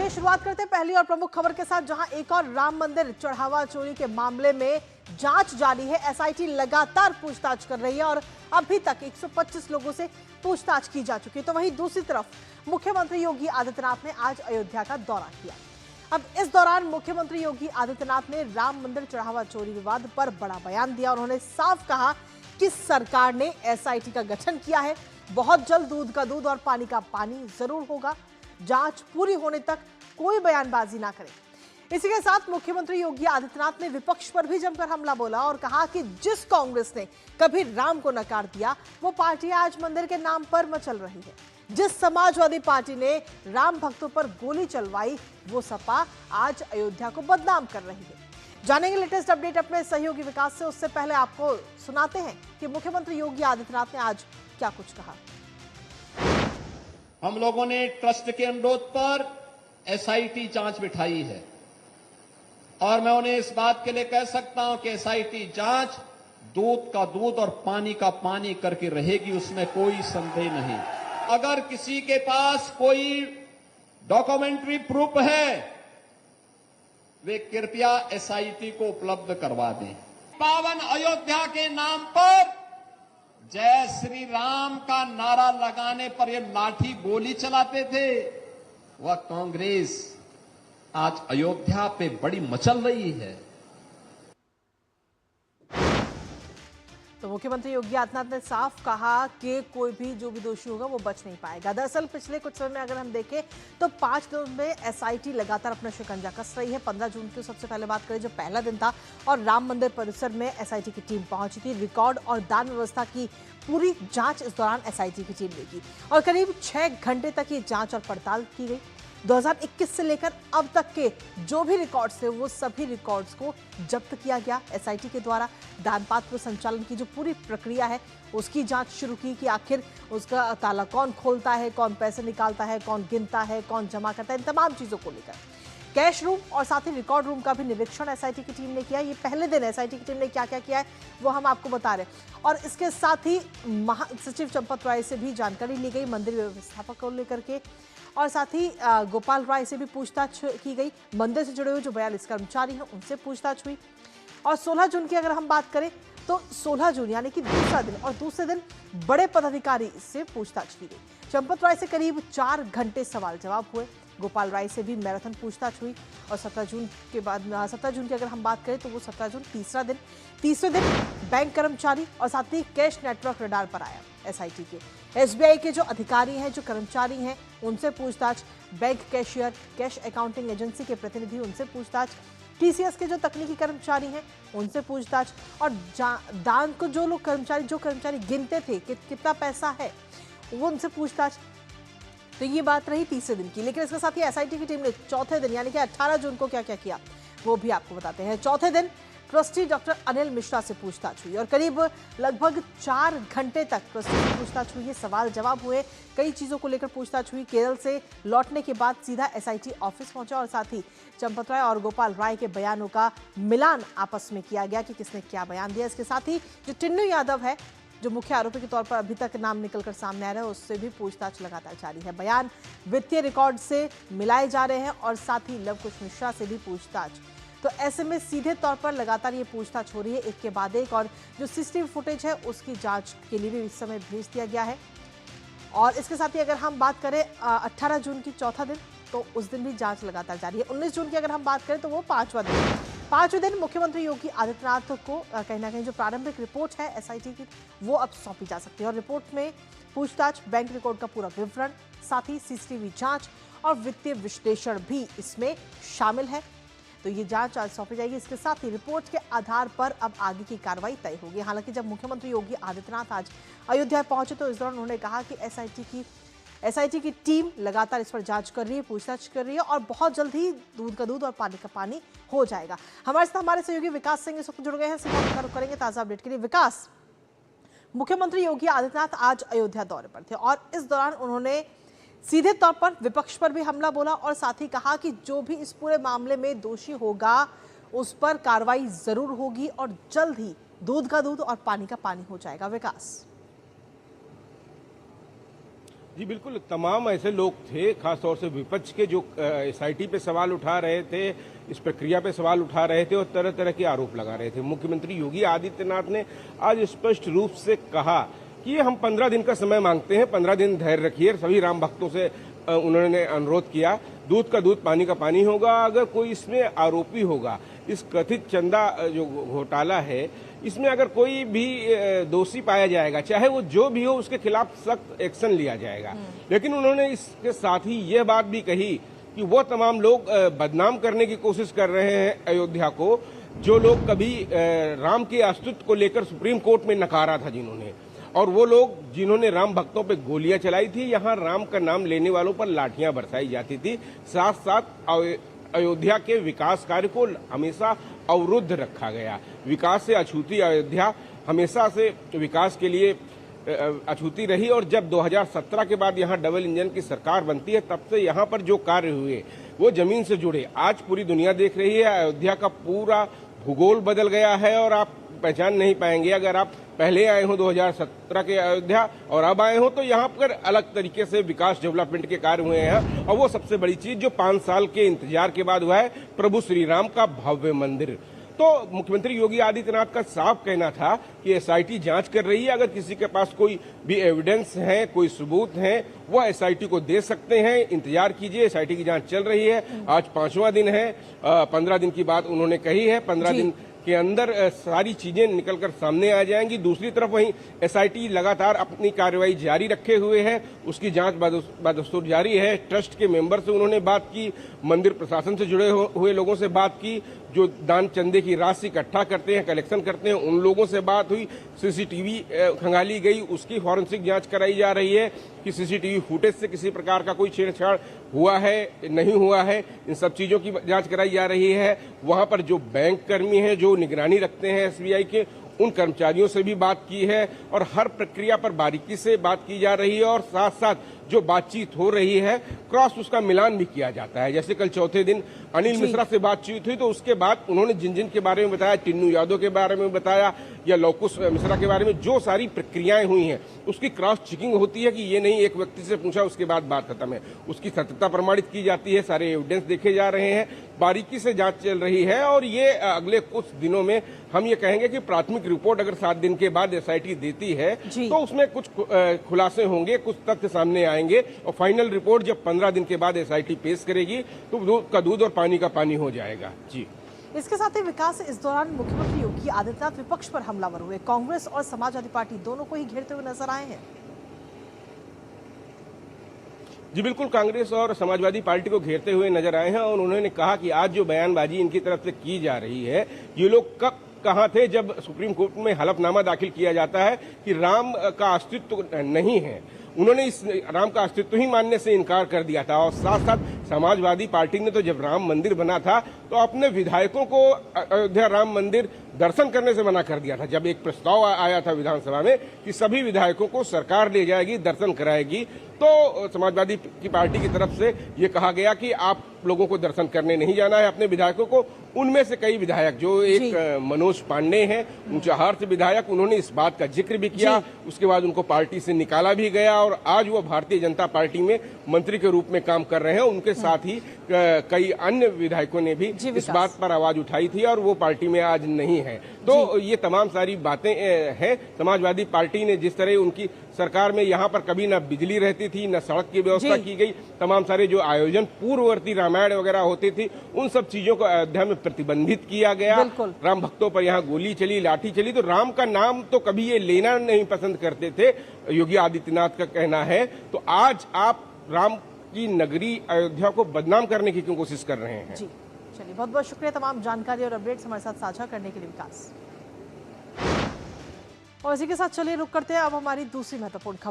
चलिए शुरुआत करते हैं पहली और प्रमुख खबर के साथ, जहां एक और राम मंदिर चढ़ावा चोरी के मामले में जांच जारी है। एसआईटी लगातार पूछताछ कर रही है और अभी तक 125 लोगों से पूछताछ की जा चुकी है। तो वहीं दूसरी तरफ मुख्यमंत्री योगी आदित्यनाथ ने आज अयोध्या का दौरा किया। अब इस दौरान मुख्यमंत्री योगी आदित्यनाथ ने राम मंदिर चढ़ावा चोरी विवाद पर बड़ा बयान दिया। उन्होंने साफ कहा कि सरकार ने एसआईटी का गठन किया है, बहुत जल्द दूध का दूध और पानी का पानी जरूर होगा, जांच पूरी होने तक कोई बयानबाजी ना करें। इसी के साथ मुख्यमंत्री योगी आदित्यनाथ ने विपक्ष पर भी जमकर हमला बोला और कहा कि जिस कांग्रेस ने कभी राम को नकार दिया, वो पार्टी आज मंदिर के नाम पर मचल रही है। जिस समाजवादी पार्टी ने राम भक्तों पर गोली चलवाई, वो सपा आज अयोध्या को बदनाम कर रही है। जानेंगे लेटेस्ट अपडेट अपने सहयोगी विकास से। उससे पहले आपको सुनाते हैं कि मुख्यमंत्री योगी आदित्यनाथ ने आज क्या कुछ कहा। हम लोगों ने ट्रस्ट के अनुरोध पर एसआईटी जांच बिठाई है और मैं उन्हें इस बात के लिए कह सकता हूं कि एसआईटी जांच दूध का दूध और पानी का पानी करके रहेगी, उसमें कोई संदेह नहीं। अगर किसी के पास कोई डॉक्यूमेंट्री प्रूफ है, वे कृपया एसआईटी को उपलब्ध करवा दें। पावन अयोध्या के नाम पर जय श्री राम का नारा लगाने पर ये लाठी गोली चलाते थे, वह कांग्रेस आज अयोध्या पे बड़ी मचल रही है। तो मुख्यमंत्री योगी आदित्यनाथ ने साफ कहा कि कोई भी जो भी दोषी होगा वो बच नहीं पाएगा। दरअसल पिछले कुछ समय में अगर हम देखें तो 5 दिनों में एसआईटी लगातार अपना शिकंजा कस रही है। 15 जून की सबसे पहले बात करें, जो पहला दिन था और राम मंदिर परिसर में एसआईटी की टीम पहुंची थी। रिकॉर्ड और दान व्यवस्था की पूरी जांच इस दौरान एसआईटी की टीम ने की और करीब 6 घंटे तक ये जांच और पड़ताल की गई। 2021 से लेकर अब तक के जो भी रिकॉर्ड्स थे, वो सभी रिकॉर्ड्स को जब्त किया गया एसआईटी के द्वारा। दान पात्र संचालन की जो पूरी प्रक्रिया है, उसकी जांच शुरू की कि आखिर उसका ताला कौन खोलता है, कौन पैसे निकालता है, कौन गिनता है, कौन जमा करता है, इन तमाम चीजों को लेकर कैश रूम और साथ ही रिकॉर्ड रूम का भी निरीक्षण एसआईटी की टीम ने किया। ये पहले दिन एसआईटी की टीम ने क्या क्या किया है वो हम आपको बता रहे हैं। और इसके साथ ही महासचिव चंपत राय से भी जानकारी ली गई मंदिर व्यवस्थापक को लेकर के, और साथ ही गोपाल राय से भी पूछताछ की गई। मंदिर से जुड़े हुए जो 42 कर्मचारी हैं उनसे पूछताछ हुई। और 16 जून की अगर हम बात करें तो 16 जून यानी कि दूसरा दिन, और दूसरे दिन बड़े पदाधिकारी से पूछताछ की गई। चंपत राय से करीब 4 घंटे सवाल जवाब हुए। गोपाल राय से भी मैराथन पूछताछ हुई। और 17 जून के बाद 17 जून की अगर हम बात करें तो वो 17 जून तीसरे दिन बैंक कर्मचारी और साथ ही कैश नेटवर्क रडार पर आया एसआईटी के। एसबीआई के जो अधिकारी हैं, जो कर्मचारी हैं, उनसे पूछताछ। Bank cashier, cash accounting agency के प्रतिनिधि, उनसे पूछताछ। टीसीएस के जो तकनीकी कर्मचारी हैं उनसे पूछताछ। और दान को जो कर्मचारी गिनते थे कि कितना पैसा है, वो उनसे पूछताछ। तो ये बात रही तीसरे दिन की। लेकिन इसके साथ ही एसआईटी की टीम ने चौथे दिन यानी कि 18 जून को क्या क्या किया वो भी आपको बताते हैं। चौथे दिन ट्रस्टी डॉक्टर अनिल मिश्रा से पूछताछ हुई और करीब लगभग 4 घंटे तक ट्रस्टी से पूछताछ हुई है, सवाल जवाब हुए, कई चीज़ों को लेकर पूछताछ हुई। केरल से लौटने के बाद सीधा एसआईटी ऑफिस पहुंचा और साथ ही चंपत राय और गोपाल राय के बयानों का मिलान आपस में किया गया कि किसने क्या बयान दिया। इसके साथ ही जो टिन्नू यादव है, जो मुख्य आरोपी के तौर पर अभी तक नाम निकलकर सामने आ रहा है, उससे भी पूछताछ लगातार जारी है। बयान वित्तीय रिकॉर्ड से मिलाए जा रहे हैं और साथ ही लवकुश मिश्रा से भी पूछताछ। तो ऐसे में सीधे तौर पर लगातार ये पूछताछ हो रही है, एक के बाद एक। और जो सीसीटीवी फुटेज है उसकी जांच के लिए भी इस समय भेज दिया गया है। और इसके साथ ही अगर हम बात करें 18 जून की चौथा दिन, तो उस दिन भी जांच लगातार जारी है। 19 जून की अगर हम बात करें तो वो 5वां दिन। 5वें दिन मुख्यमंत्री योगी आदित्यनाथ को कहीं ना कहीं जो प्रारंभिक रिपोर्ट है एसआईटी की, वो अब सौंपी जा सकती है। और रिपोर्ट में पूछताछ, बैंक रिकॉर्ड का पूरा विवरण, साथ ही सीसीटीवी जांच और वित्तीय विश्लेषण भी इसमें शामिल है। तो ये जांच आज सौंपी जाएगी। इसके साथ ही रिपोर्ट के आधार पर अब आगे की कार्रवाई तय होगी। हालांकि जब मुख्यमंत्री योगी आदित्यनाथ आज अयोध्या पहुंचे तो इस दौरान उन्होंने कहा कि एसआईटी की टीम लगातार इस पर जांच कर रही है, पूछताछ कर रही है और बहुत जल्द ही दूध का दूध और पानी का पानी हो जाएगा। हमारे साथ हमारे सहयोगी विकास सिंह इस वक्त जुड़ गए हैं, सीधा रुख करेंगे ताजा अपडेट के लिए। विकास, मुख्यमंत्री योगी आदित्यनाथ आज अयोध्या दौरे पर थे और इस दौरान उन्होंने सीधे तौर पर विपक्ष पर भी हमला बोला और साथ ही कहा कि जो भी इस पूरे मामले में दोषी होगा उस पर कार्रवाई जरूर होगी और जल्द ही दूध का दूध और पानी का पानी हो जाएगा। विकास, जी बिल्कुल, तमाम ऐसे लोग थे, खासतौर से विपक्ष के, जो एसआईटी पे सवाल उठा रहे थे, इस प्रक्रिया पे सवाल उठा रहे थे और तरह तरह के आरोप लगा रहे थे। मुख्यमंत्री योगी आदित्यनाथ ने आज स्पष्ट रूप से कहा कि हम 15 दिन का समय मांगते हैं, 15 दिन धैर्य रखिए। सभी राम भक्तों से उन्होंने अनुरोध किया, दूध का दूध पानी का पानी होगा। अगर कोई इसमें आरोपी होगा, इस कथित चंदा जो घोटाला है, इसमें अगर कोई भी दोषी पाया जाएगा, चाहे वो जो भी हो, उसके खिलाफ सख्त एक्शन लिया जाएगा। लेकिन उन्होंने इसके साथ ही यह बात भी कही कि वो तमाम लोग बदनाम करने की कोशिश कर रहे हैं अयोध्या को, जो लोग कभी राम के अस्तित्व को लेकर सुप्रीम कोर्ट में नकारा था जिन्होंने, और वो लोग जिन्होंने राम भक्तों पे गोलियां चलाई थी, यहाँ राम का नाम लेने वालों पर लाठियां बरसाई जाती थी, साथ साथ अयोध्या के विकास कार्य को हमेशा अवरुद्ध रखा गया। विकास से अछूती अयोध्या हमेशा से विकास के लिए अछूती रही, और जब 2017 के बाद यहाँ डबल इंजन की सरकार बनती है, तब से यहाँ पर जो कार्य हुए वो जमीन से जुड़े। आज पूरी दुनिया देख रही है, अयोध्या का पूरा भूगोल बदल गया है और आप पहचान नहीं पाएंगे। अगर आप पहले आए हो 2017 के अयोध्या और अब आए हो, तो यहाँ पर अलग तरीके से विकास डेवलपमेंट के कार्य हुए हैं। और वो सबसे बड़ी चीज जो 5 साल के इंतजार के बाद हुआ है, प्रभु श्री राम का भव्य मंदिर। तो मुख्यमंत्री योगी आदित्यनाथ का साफ कहना था कि एसआईटी जांच कर रही है, अगर किसी के पास कोई भी एविडेंस है, कोई सबूत है, वह एसआईटी को दे सकते हैं। इंतजार कीजिए, एसआईटी की जांच चल रही है। आज 5वां दिन है, 15 दिन की बात उन्होंने कही है। 15 दिन के अंदर सारी चीजें निकलकर सामने आ जाएंगी। दूसरी तरफ वहीं एसआईटी लगातार अपनी कार्रवाई जारी रखे हुए है, उसकी जांच बदस्तूर जारी है। ट्रस्ट के मेंबर से उन्होंने बात की, मंदिर प्रशासन से जुड़े हुए लोगों से बात की, जो दान चंदे की राशि इकट्ठा करते हैं, कलेक्शन करते हैं, उन लोगों से बात हुई। सीसीटीवी खंगाली गई, उसकी फॉरेंसिक जांच कराई जा रही है कि सीसीटीवी फुटेज से किसी प्रकार का कोई छेड़छाड़ हुआ है, नहीं हुआ है, इन सब चीजों की जांच कराई जा रही है। वहां पर जो बैंक कर्मी हैं, जो निगरानी रखते हैं एसबीआई के, उन कर्मचारियों से भी बात की है और हर प्रक्रिया पर बारीकी से बात की जा रही है। और साथ साथ जो बातचीत हो रही है, क्रॉस उसका मिलान भी किया जाता है। जैसे कल चौथे दिन अनिल मिश्रा से बातचीत हुई, तो उसके बाद उन्होंने जिन जिन के बारे में बताया, टिन्नू यादव के बारे में बताया या लवकुश मिश्रा के बारे में, जो सारी प्रक्रियाएं हुई हैं, उसकी क्रॉस चेकिंग होती है कि ये नहीं एक व्यक्ति से पूछा उसके बाद बात खत्म है। उसकी सत्यता प्रमाणित की जाती है, सारे एविडेंस देखे जा रहे हैं, बारीकी से जांच चल रही है। और ये अगले कुछ दिनों में हम ये कहेंगे कि प्राथमिक रिपोर्ट अगर 7 दिन के बाद एसआईटी देती है, तो उसमें कुछ खुलासे होंगे, कुछ तथ्य सामने आएंगे, और फाइनल रिपोर्ट जब 15 दिन के बाद एसआईटी पेश करेगी, तो दूध का दूध और पानी का पानी हो जाएगा। जी, इसके साथ ही विकास इस दौरान मुख्यमंत्री योगी आदित्यनाथ विपक्ष पर हमलावर हुए। कांग्रेस और समाजवादी पार्टी दोनों को ही घेरते हुए नजर आए हैं। जी बिल्कुल, कांग्रेस और समाजवादी पार्टी को घेरते हुए नजर आए हैं और उन्होंने कहा कि आज जो बयानबाजी इनकी तरफ से की जा रही है, ये लोग कब कहाँ थे जब सुप्रीम कोर्ट में हलफनामा दाखिल किया जाता है कि राम का अस्तित्व नहीं है। उन्होंने इस राम का अस्तित्व ही मानने से इनकार कर दिया था। और साथ साथ समाजवादी पार्टी ने तो जब राम मंदिर बना था, तो अपने विधायकों को अयोध्या राम मंदिर दर्शन करने से मना कर दिया था। जब एक प्रस्ताव आया था विधानसभा में कि सभी विधायकों को सरकार ले जाएगी, दर्शन कराएगी, तो समाजवादी की पार्टी की तरफ से ये कहा गया कि आप लोगों को दर्शन करने नहीं जाना है अपने विधायकों को। उनमें से कई विधायक, जो एक मनोज पांडे हैं, ऊंचाहार से विधायक, उन्होंने इस बात का जिक्र भी किया। उसके बाद उनको पार्टी से निकाला भी गया और आज वो भारतीय जनता पार्टी में मंत्री के रूप में काम कर रहे हैं। उनके साथ ही कई अन्य विधायकों ने भी इस बात पर आवाज उठाई थी और वो पार्टी में आज नहीं है। तो ये तमाम सारी बातें हैं। समाजवादी पार्टी ने जिस तरह उनकी सरकार में यहाँ पर कभी न बिजली रहती थी, न सड़क की व्यवस्था की गई, तमाम सारे जो आयोजन पूर्ववर्ती रामायण वगैरह होती थी, उन सब चीजों को अयोध्या में प्रतिबंधित किया गया। राम भक्तों पर यहाँ गोली चली, लाठी चली। तो राम का नाम तो कभी ये लेना नहीं पसंद करते थे, योगी आदित्यनाथ का कहना है। तो आज आप राम की नगरी अयोध्या को बदनाम करने की क्यों कोशिश कर रहे हैं? जी चलिए, बहुत बहुत शुक्रिया तमाम जानकारी और अपडेट्स हमारे साथ साझा करने के लिए विकास। और इसी के साथ चलिए रुक करते हैं अब हमारी दूसरी महत्वपूर्ण खबर।